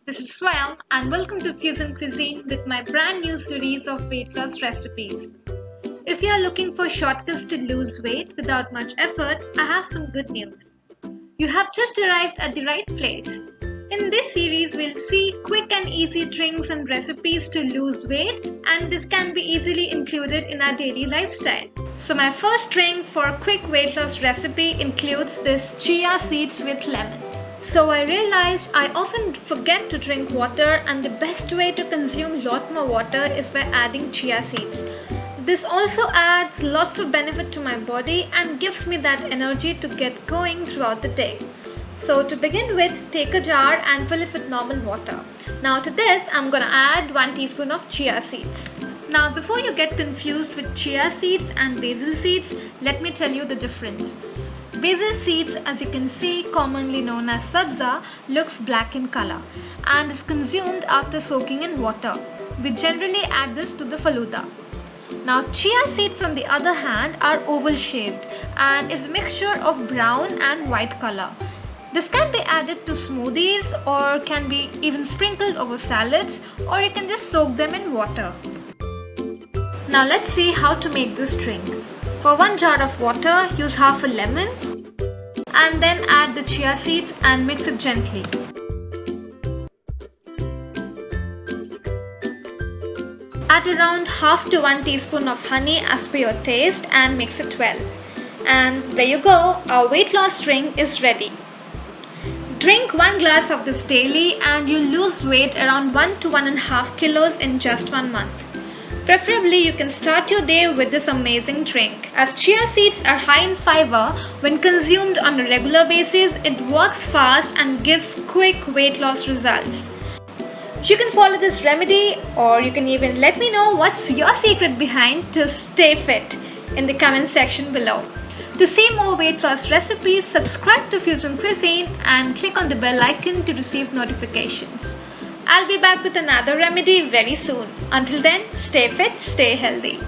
This is Swayam and welcome to Cuisine with my brand new series of weight loss recipes. If you are looking for shortcuts to lose weight without much effort, I have some good news. You have just arrived at the right place. In this series, we'll see quick and easy drinks and recipes to lose weight, and this can be easily included in our daily lifestyle. So my first drink for a quick weight loss recipe includes this Chia Seeds with lemon. So I realized I often forget to drink water, and the best way to consume lot more water is by adding chia seeds. This also adds lots of benefit to my body and gives me that energy to get going throughout the day. So to begin with, take a jar and fill it with normal water. Now to this, I'm gonna add 1 teaspoon of chia seeds. Now before you get confused with chia seeds and basil seeds, let me tell you the difference. Basil seeds, as you can see, commonly known as sabza, looks black in color and is consumed after soaking in water. We generally add this to the faluda. Now chia seeds on the other hand are oval shaped and is a mixture of brown and white color. This can be added to smoothies or can be even sprinkled over salads, or you can just soak them in water. Now let's see how to make this drink. For 1 jar of water, use half a lemon and then add the chia seeds and mix it gently. Add around half to 1 teaspoon of honey as per your taste and mix it well. And there you go, our weight loss drink is ready. Drink 1 glass of this daily and you'll lose weight around 1 to 1.5 kilos in just 1 month. Preferably, you can start your day with this amazing drink. As chia seeds are high in fiber, when consumed on a regular basis, it works fast and gives quick weight loss results. You can follow this remedy, or you can even let me know what's your secret behind to stay fit in the comment section below. To see more weight loss recipes, subscribe to Fusion Cuisine and click on the bell icon to receive notifications. I'll be back with another remedy very soon. Until then, stay fit, stay healthy.